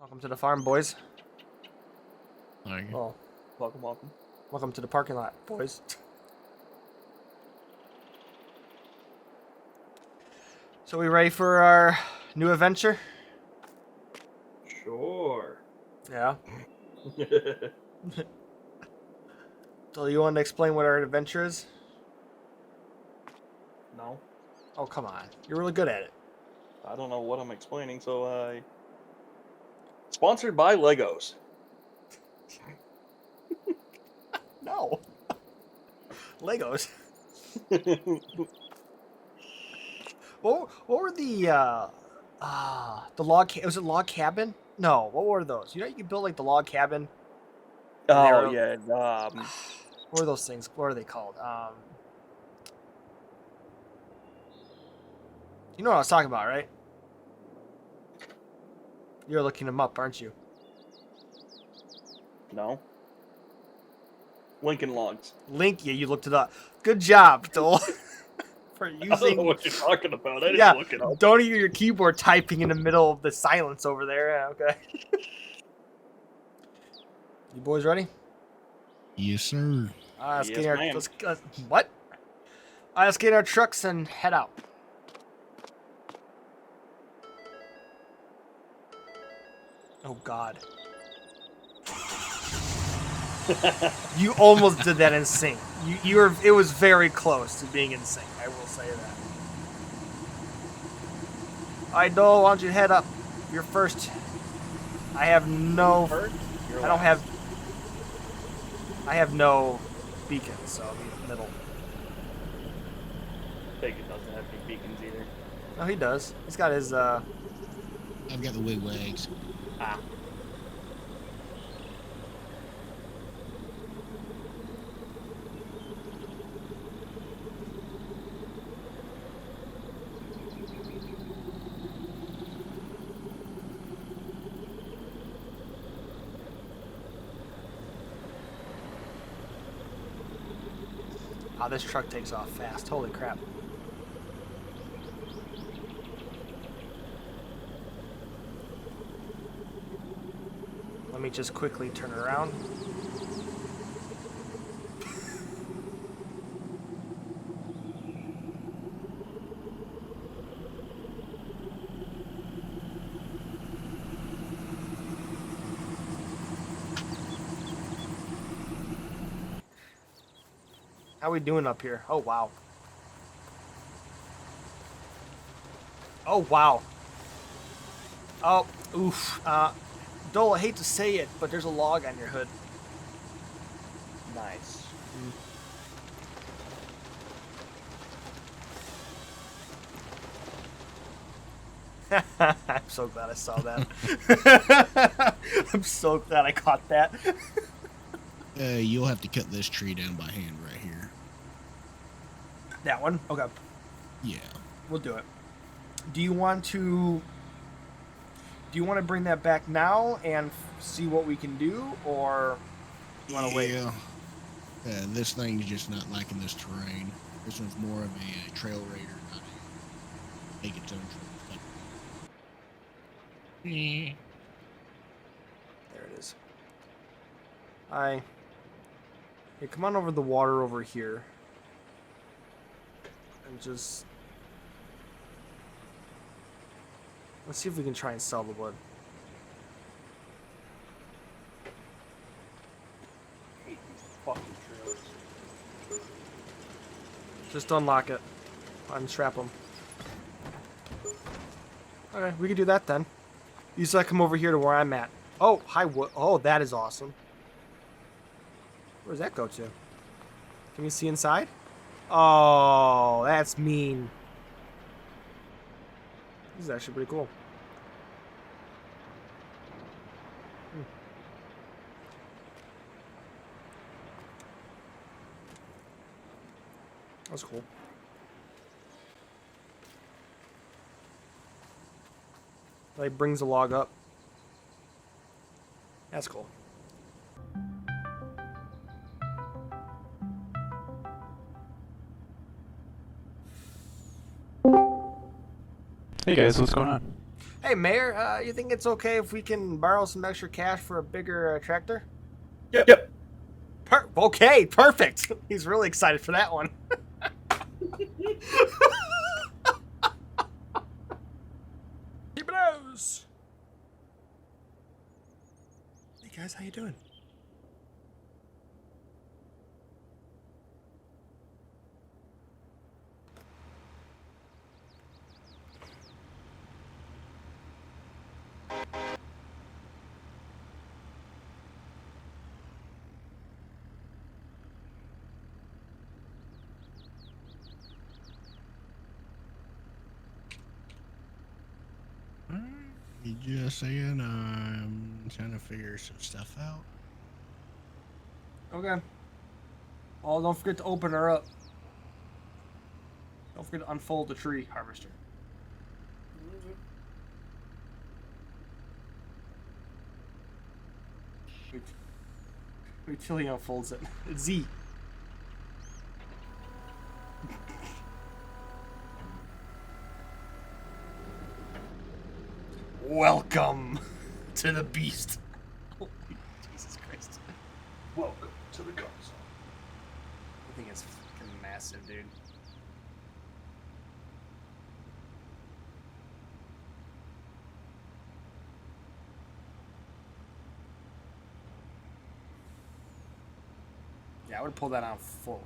Welcome to the farm, boys. Like, Oh, welcome, welcome. Welcome to the parking lot, boys. So we ready for our new adventure? Sure. Yeah. So you want to explain what our adventure is? No, Oh, come on. You're really good at it. I don't know what I'm explaining, so Sponsored by Legos. No. Legos. What were the log was it log cabin? No, what were those? You know you could build like the log cabin. Oh, were- yeah. What are those things? What are they called? You know what I was talking about, right? You're looking them up, aren't you? No. Lincoln Logs. Link, yeah, you looked it up. Good job, Dole. For I don't know using. what you're talking about. I didn't Yeah, look it up. don't use your keyboard typing in the middle of the silence over there. Yeah, okay. You boys ready? yes, sir. Let's Yes, get in our. ma'am. What? Let's get in our trucks and head out. Oh God. You almost did that in sync. You were. It was very close to being in sync. I will say that. Alright, Dole, why don't you head up? You're first. I have no. First, you're I don't last. have. I have no beacon, so I'll be in the middle. Bacon doesn't have any beacons either. No, he does. He's got his. I've got the wigwags. Ah. Oh, this truck takes off fast. Holy crap. Let me just quickly turn around. How we doing up here? Oh, wow. Oh, wow. Oh, oof. Dole, I hate to say it, but there's a log on your hood. Nice. I'm so glad I saw that. I'm so glad I caught that. You'll have to cut this tree down by hand right here. That one? Okay. Yeah. We'll do it. Do you want to bring that back now and see what we can do, or you want to wait? Yeah. This thing's just not liking this terrain. This one's more of a trail raider, not a make its own trail. There it is. Hey, come on over the water over here. And just... Let's see if we can try and sell the wood. I hate these fucking trailers. Just unlock it. Unstrap them. Okay, we can do that then. You just come over here to where I'm at. Oh, hi wood. Oh, that is awesome. Where does that go to? Can we see inside? Oh, that's mean. This is actually pretty cool. That's cool. Like brings the log up. That's cool. Hey guys, what's going on? Hey, Mayor, you think it's okay if we can borrow some extra cash for a bigger tractor? Yep. Okay, perfect. He's really excited for that one. Keep it nose. Hey guys, how you doing? You just saying I'm trying to figure some stuff out. Okay. Oh, don't forget to open her up. Don't forget to unfold the tree harvester. Wait till he unfolds it. It's Z. Welcome to the beast. Holy Jesus Christ. Welcome to the console. I think it's fucking massive, dude. Yeah, I would pull that on forward.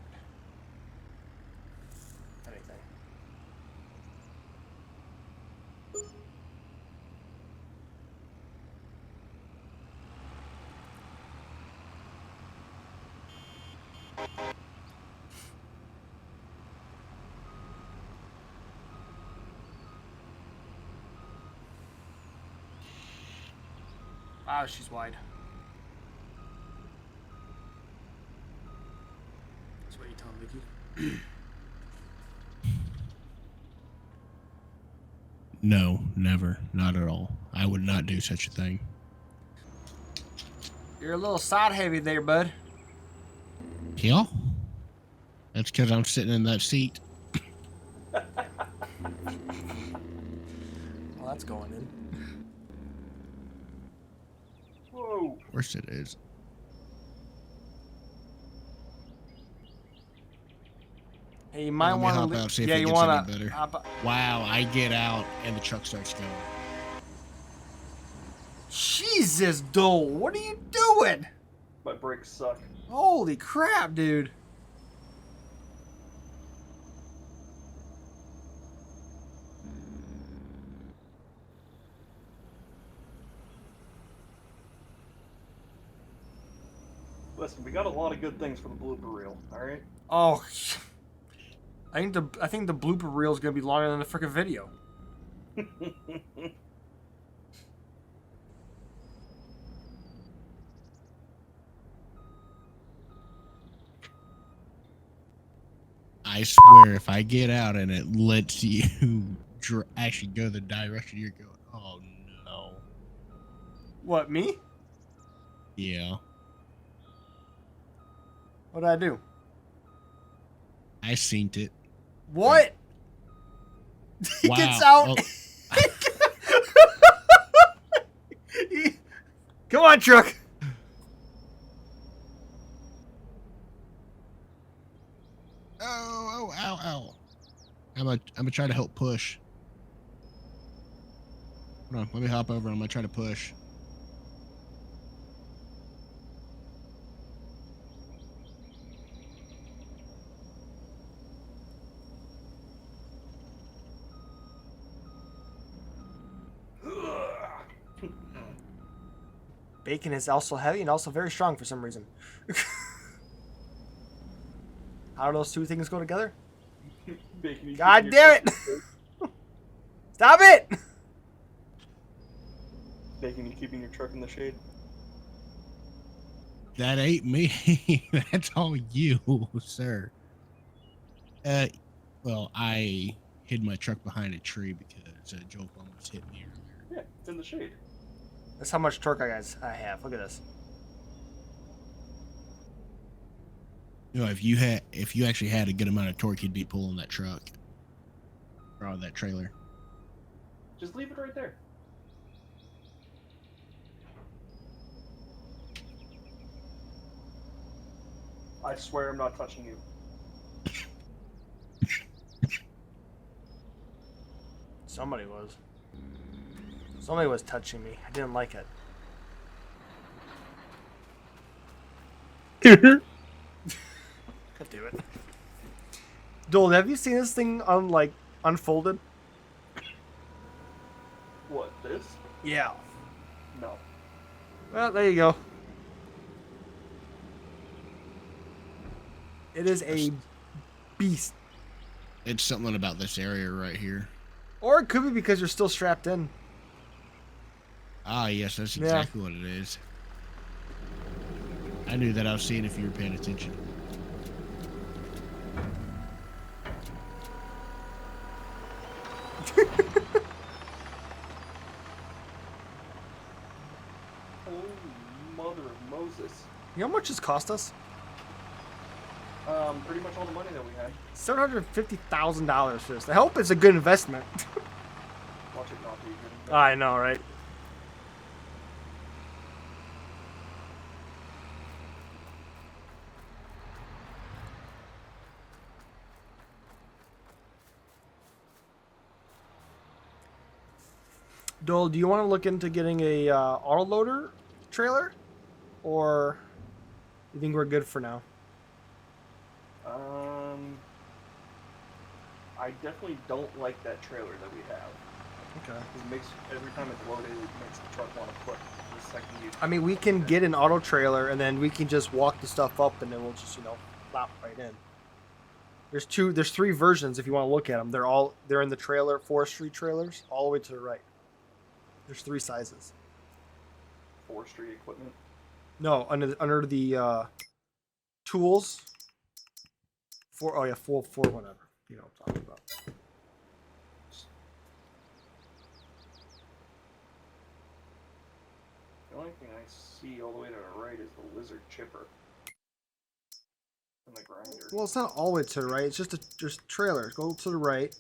If anything. Wow, she's wide. That's what you tell Mickey. No, never. Not at all. I would not do such a thing. You're a little side heavy there, bud. Yeah? That's because I'm sitting in that seat. Well, that's going in. Whoa. Of course it is. Hey, you might Let me want hop to. out, see if Yeah, it you gets want any to. better. Wow, I get out and the truck starts going. Jesus, Dole, what are you doing? My brakes suck. Holy crap, dude. Listen, we got a lot of good things for the blooper reel, alright? Oh, I think the blooper reel is gonna be longer than the freaking video. I swear, if I get out and it lets you actually go the direction you're going, oh no. What, me? Yeah. What'd I do? I seen it. What? He Wow. gets out. Come on, truck. Ow. I'm gonna try to help push. Hold on, let me hop over. I'm gonna try to push. Bacon is also heavy and also very strong for some reason. How do those two things go together? Bacon, you God keeping your damn it! Stop it! Bacon, you keeping your truck in the shade? That ain't me. That's all you, sir. Well, I hid my truck behind a tree because Joel almost hit me earlier. Yeah, it's in the shade. That's how much torque I have. Look at this. You know, if you actually had a good amount of torque, you'd be pulling that truck or that trailer. Just leave it right there. I swear I'm not touching you. Somebody was. Somebody was touching me. I didn't like it. God damn it. Dole, have you seen this thing unfolded? What, this? Yeah. No. Well, there you go. It is a beast. It's something about this area right here. Or it could be because you're still strapped in. Ah, yes, that's exactly what it is. I knew that. I was seeing if you were paying attention. Holy mother of Moses. You know how much this cost us? Pretty much all the money that we had. $750,000 for this. I hope it's a good investment. Watch it not be good. I know, right? Dole, do you want to look into getting a autoloader trailer, or you think we're good for now? I definitely don't like that trailer that we have. Okay. It makes, every time it's loaded, it makes the truck want to put the second you... I mean, we can get an auto trailer, and then we can just walk the stuff up, and then we'll just, plop right in. There's three versions if you want to look at them. They're in the trailer, forestry trailers, all the way to the right. There's three sizes. Forestry equipment? No, under the tools. Four whatever. You know what I'm talking about. The only thing I see all the way to the right is the lizard chipper. And the grinder. Well, it's not all the way to the right. It's just trailers. Go to the right.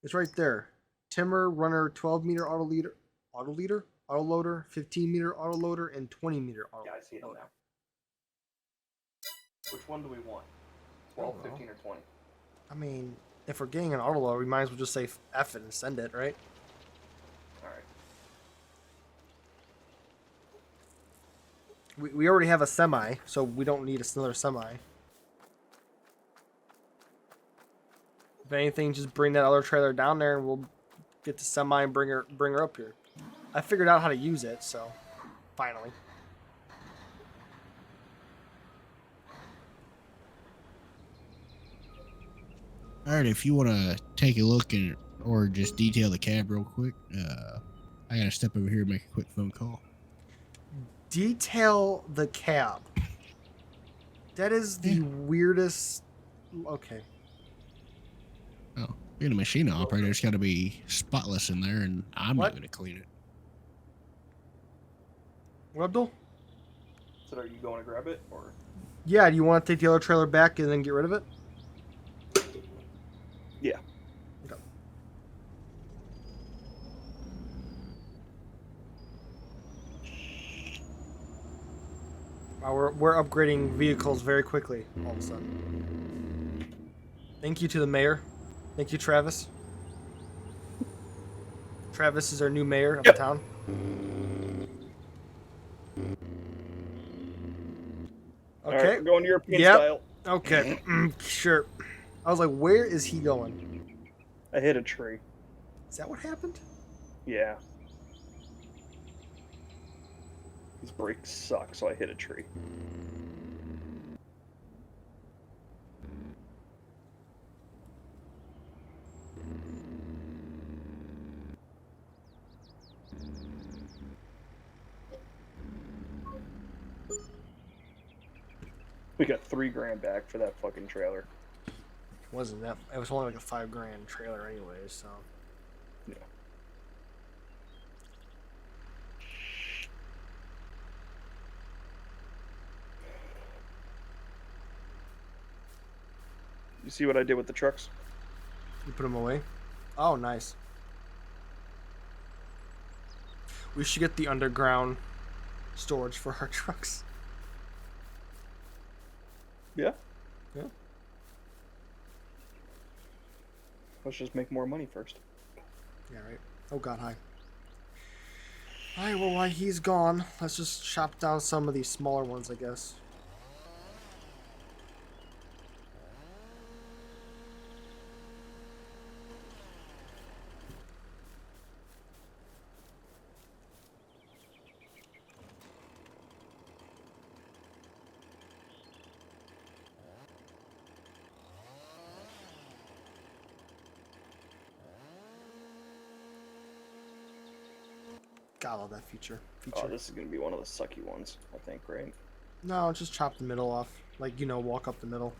It's right there. Timmer runner 12-meter auto loader, 15-meter auto loader, and 20-meter auto loader. Yeah, I see it now. Which one do we want? 12, 15, or 20? I mean, if we're getting an auto loader, we might as well just say F it and send it, right? Alright. We already have a semi, so we don't need another semi. If anything, just bring that other trailer down there, and we'll get the semi and bring her up here. I figured out how to use it, so finally. All right, if you want to take a look or just detail the cab real quick, I gotta step over here and make a quick phone call. Detail the cab. That is the weirdest. Okay. Oh, being a machine operator, it's got to be spotless in there, and I'm What? not going to clean it. What, Abdul? So are you going to grab it, or? Yeah, do you want to take the other trailer back and then get rid of it? Yeah. Okay. Wow, we're upgrading vehicles very quickly all of a sudden. Thank you to the mayor. Thank you, Travis. Travis is our new mayor of the town. Okay. Alright, we're going European Yep. style. Okay. Sure. I was like, where is he going? I hit a tree. Is that what happened? Yeah. These brakes suck, so I hit a tree. We got $3,000 back for that fucking trailer. Wasn't that? It was only like a $5,000 trailer, anyways. So. Yeah. You see what I did with the trucks? You put them away? Oh, nice. We should get the underground storage for our trucks. Yeah. Yeah. Let's just make more money first. Yeah, right. Oh god, hi. Alright, well, while he's gone, let's just chop down some of these smaller ones, I guess. God, I love that feature. Oh, this is gonna be one of the sucky ones, I think, right? No, just chop the middle off. Like, you know, walk up the middle.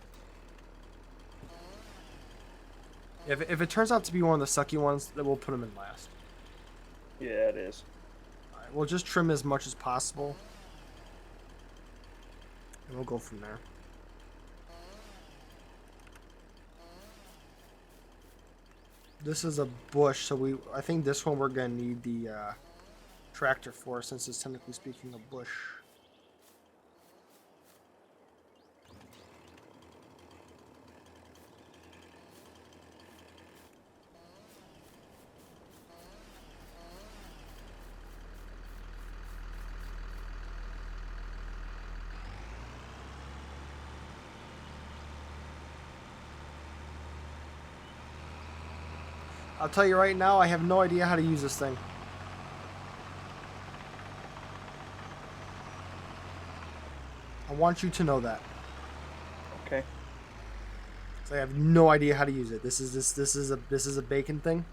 If it turns out to be one of the sucky ones, then we'll put them in last. Yeah, it is. Alright, we'll just trim as much as possible. And we'll go from there. This is a bush, so I think this one we're gonna need the tractor for, since it's technically speaking a bush. I'll tell you right now, I have no idea how to use this thing. I want you to know that. Okay. So I have no idea how to use it. This is a bacon thing.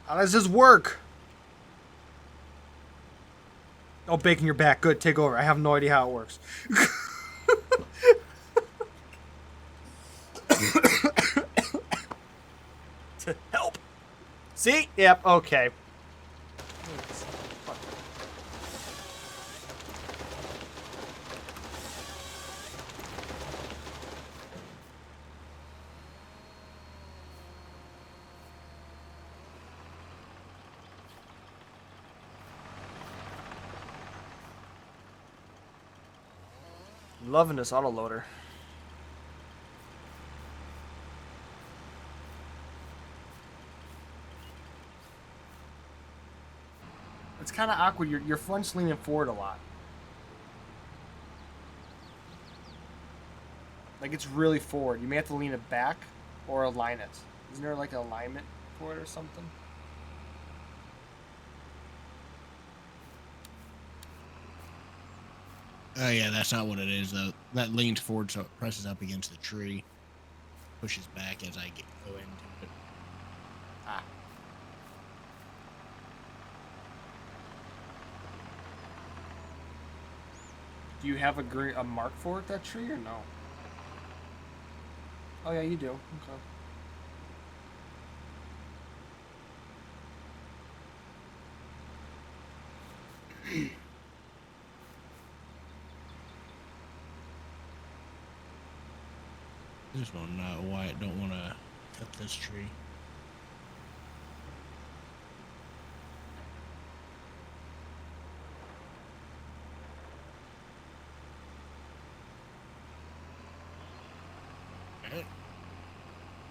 How does this work? Oh, bacon, you're back. Good, take over. I have no idea how it works. To help. See? Yep, okay. I'm loving this autoloader. It's kind of awkward. Your front's leaning forward a lot. Like, it's really forward. You may have to lean it back or align it. Isn't there like an alignment for it or something? Oh yeah, that's not what it is though. That leans forward so it presses up against the tree, pushes back as I go into it. Ah. Do you have a mark for it, that tree, or no? Oh yeah, you do. Okay. I just don't know why I don't want to cut this tree.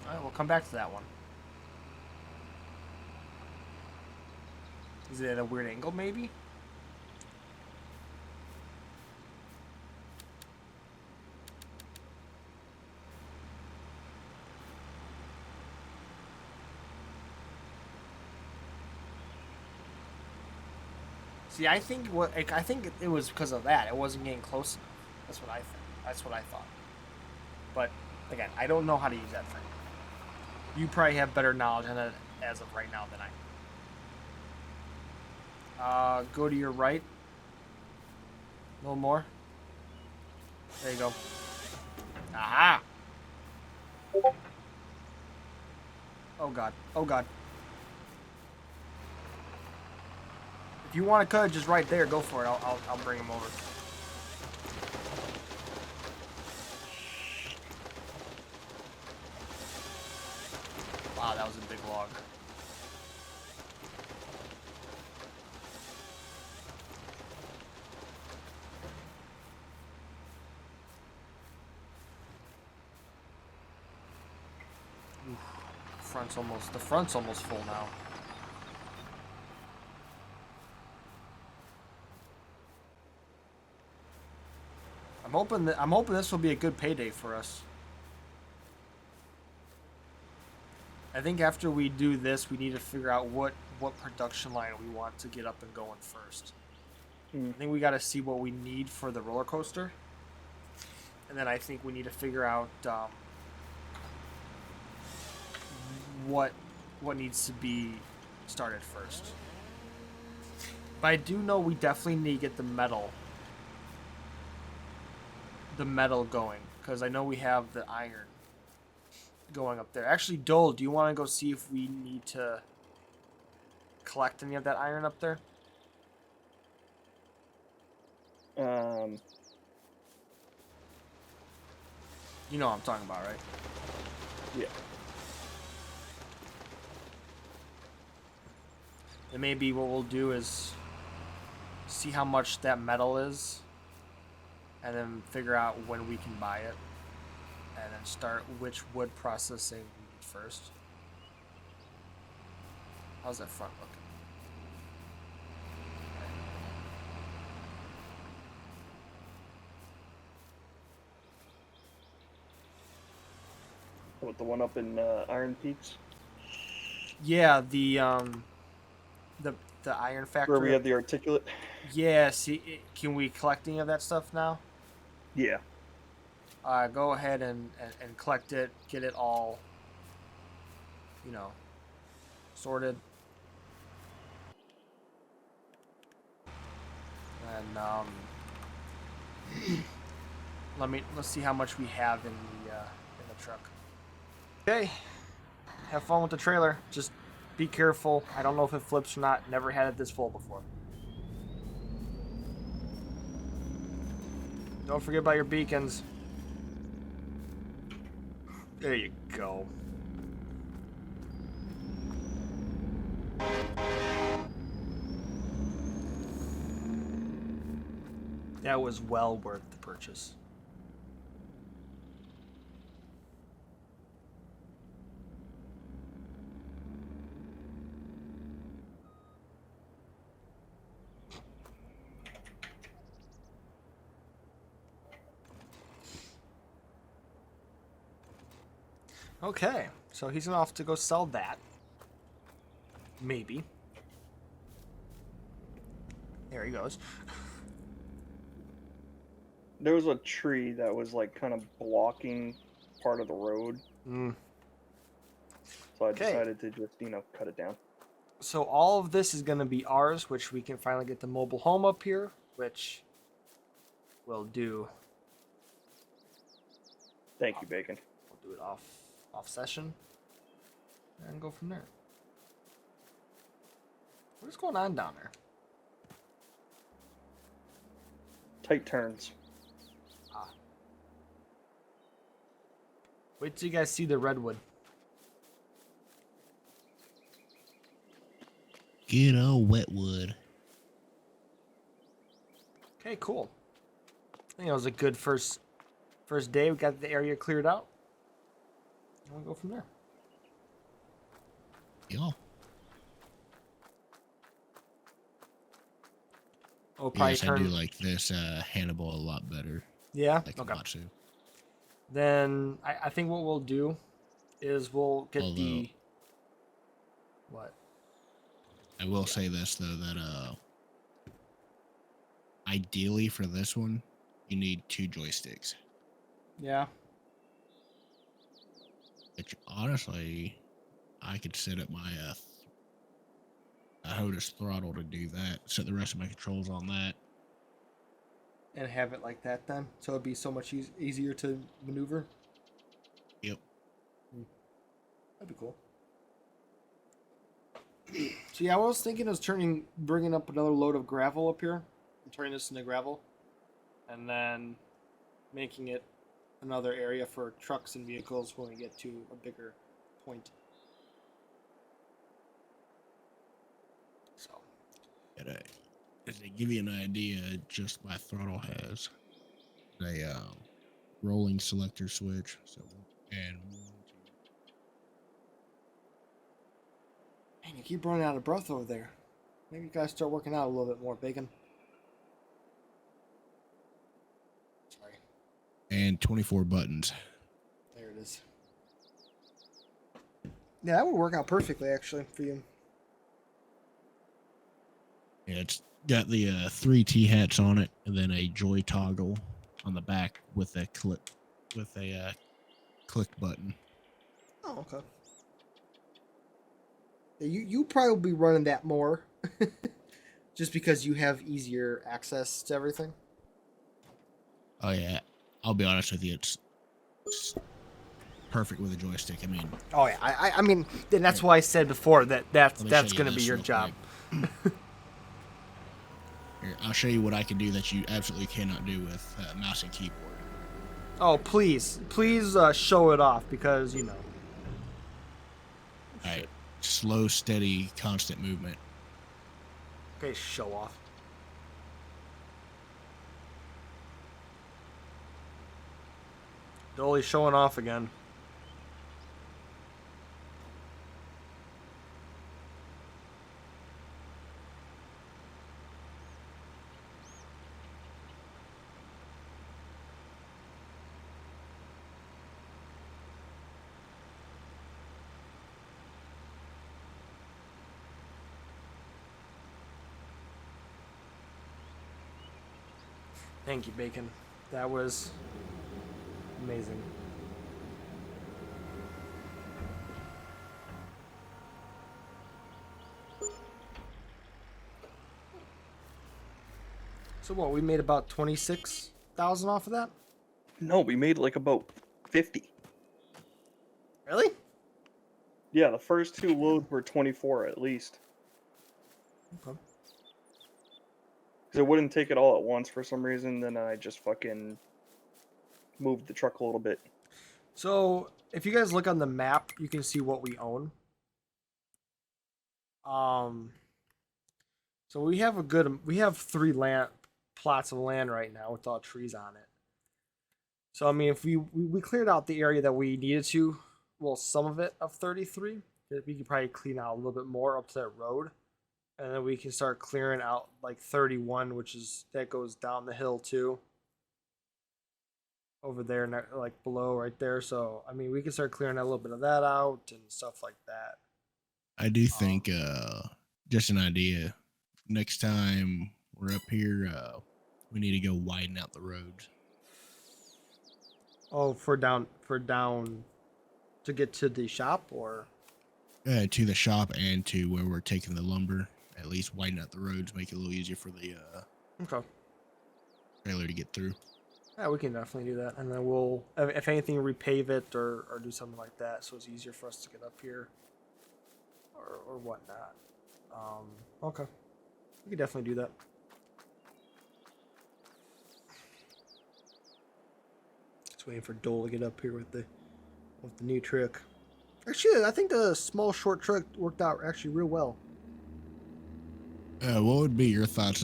All right, we'll come back to that one. Is it at a weird angle, maybe? See, I think it was because of that. It wasn't getting close enough. That's what I think. That's what I thought. But again, I don't know how to use that thing. You probably have better knowledge on it as of right now than I. Go to your right. A little more. There you go. Aha! Oh god. Oh god. If you want to cut just right there, go for it. I'll bring him over. Wow, that was a big log. Oof. The front's almost full now. I'm hoping this will be a good payday for us. I think after we do this, we need to figure out what production line we want to get up and going first. I think we got to see what we need for the roller coaster, and then I think we need to figure out what needs to be started first. But I do know we definitely need to get the metal going, because I know we have the iron going up there. Actually, Dole, do you want to go see if we need to collect any of that iron up there? You know what I'm talking about, right? Yeah. And maybe what we'll do is see how much that metal is, and then figure out when we can buy it, and then start which wood processing we need first. How's that front looking? What, the one up in Iron Peaks? Yeah, the iron factory. Where we have the articulate? Yeah, see, can we collect any of that stuff now? Yeah. Go ahead and collect it, get it all, sorted. And let's see how much we have in the truck. Okay, have fun with the trailer. Just be careful. I don't know if it flips or not. Never had it this full before. Don't forget about your beacons. There you go. That was well worth the purchase. Okay, so he's off to go sell that. Maybe. There he goes. There was a tree that was like kind of blocking part of the road. So I decided to just, cut it down. So all of this is going to be ours, which we can finally get the mobile home up here, which we'll do. Thank you, Bacon. We'll do it off session and go from there. What's going on down there? Tight turns. Wait till you guys see the redwood. Good old wetwood. Okay, cool. I think it was a good first day. We got the area cleared out. We'll go from there. Yeah. Oh, probably Yes, I turn. do like this Hannibal a lot better. Yeah. Like Okay. Komatsu. Then I think what we'll do is we'll get Although, the what? I will say this though, that ideally for this one, you need 2 joysticks. Yeah. Which honestly, I could set up my HOTAS throttle to do that. Set the rest of my controls on that. And have it like that then, so it'd be so much easier to maneuver. Yep. That'd be cool. So yeah, what I was thinking is bringing up another load of gravel up here, and turning this into gravel, and then making it another area for trucks and vehicles when we get to a bigger point. So. To give you an idea, just my throttle has a rolling selector switch. So and 1, 2. Man, you keep running out of breath over there. Maybe you guys start working out a little bit more, Bacon. Sorry. And 24 buttons. There it is. Yeah, that would work out perfectly, actually, for you. Yeah, it's got the 3 T-hats on it, and then a joy toggle on the back with a click button. Oh, okay. Yeah, you probably be running that more, just because you have easier access to everything. Oh yeah, I'll be honest with you, it's perfect with a joystick. I mean, Oh yeah, I mean, and that's why I said before that's show you going to be this your real job. Here, I'll show you what I can do that you absolutely cannot do with mouse and keyboard. Oh please show it off, because you know. All right, slow, steady, constant movement. Okay, show off. Dolly showing off again. Thank you, Bacon. That was amazing. So what? We made about 26,000 off of that. No, we made like about 50. Really? Yeah, the first 2 loads were 24 at least. Okay. Because it wouldn't take it all at once for some reason, then I just fucking moved the truck a little bit. So if you guys look on the map, you can see what we own. So we have 3 plots of land right now with all trees on it. So I mean, if we cleared out the area that we needed to, well, some of it of 33, we could probably clean out a little bit more up to that road, and then we can start clearing out like 31, that goes down the hill too. Over there, like below right there. So I mean, we can start clearing a little bit of that out and stuff like that. I do think, just an idea. Next time we're up here, we need to go widen out the roads. Oh, for down to get to the shop, or To the shop and to where we're taking the lumber. At least widen out the roads, make it a little easier for the okay. trailer to get through. Yeah, we can definitely do that, and then we'll, if anything, repave it or do something like that, so it's easier for us to get up here, or whatnot. Okay, we can definitely do that. Just waiting for Dole to get up here with the new truck. Actually, I think the small short truck worked out actually real well. What would be your thoughts?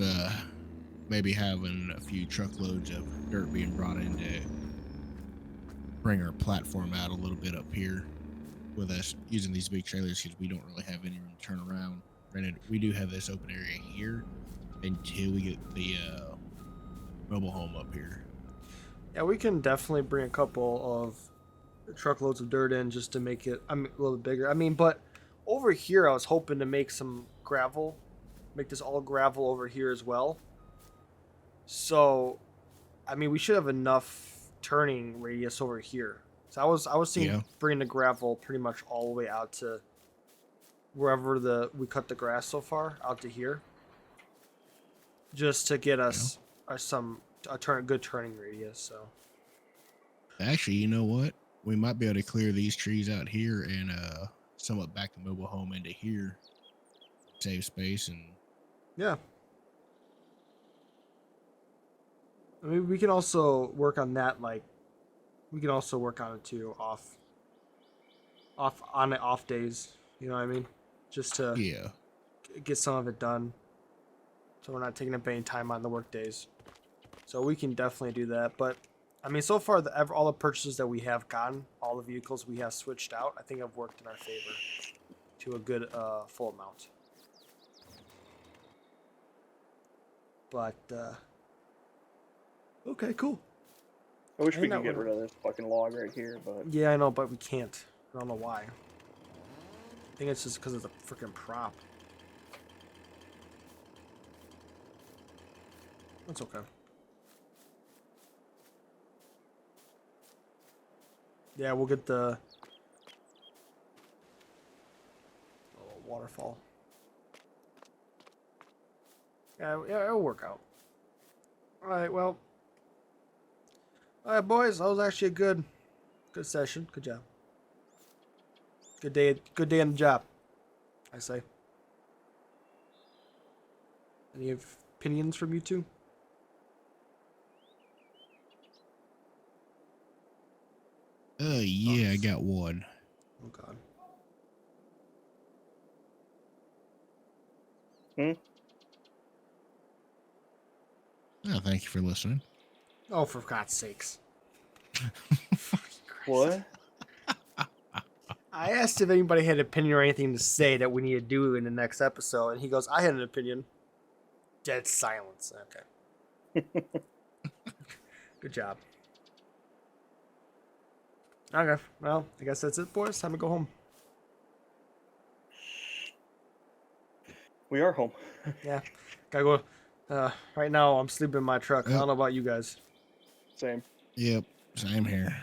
Maybe having a few truckloads of dirt being brought in to bring our platform out a little bit up here. with us using these big trailers because we don't really have any room to turn around. Granted, we do have this open area here until we get the mobile home up here. Yeah, we can definitely bring a couple of truckloads of dirt in just to make it a little bit bigger. I mean, but over here, I was hoping to make some gravel, make this all gravel over here as well. So, I mean, we should have enough turning radius over here. So I was thinking Yeah. bring the gravel pretty much all the way out to wherever we cut the grass so far, out to here, just to get us a good turning radius. So Actually, you know what? We might be able to clear these trees out here and somewhat back the mobile home into here, save space and yeah. I mean, we can also work on that. Like, we can also work on it too off days. You know what I mean? Just to yeah. get some of it done, so we're not taking up any time on the work days. So we can definitely do that. But I mean, so far, all the purchases that we have gotten, all the vehicles we have switched out, I think have worked in our favor to a good full amount. But okay, cool. I wish we that could get would- rid of this fucking log right here, but Yeah, I know, but we can't. I don't know why. I think it's just because it's a freaking prop. That's okay. Yeah, we'll get the waterfall. Yeah, it'll work out. All right, well. All right, boys. That was actually a good session. Good job. Good day on the job, I say. Any opinions from you two? Yeah, I got one. Oh God. Oh, thank you for listening. Oh, for God's sakes. what? I asked if anybody had an opinion or anything to say that we need to do in the next episode, and he goes, I had an opinion. Dead silence. Okay. Good job. Okay, well, I guess that's it, boys. Time to go home. We are home. Yeah. Gotta go. Right now, I'm sleeping in my truck. I don't know about you guys. Same. Yep, same here.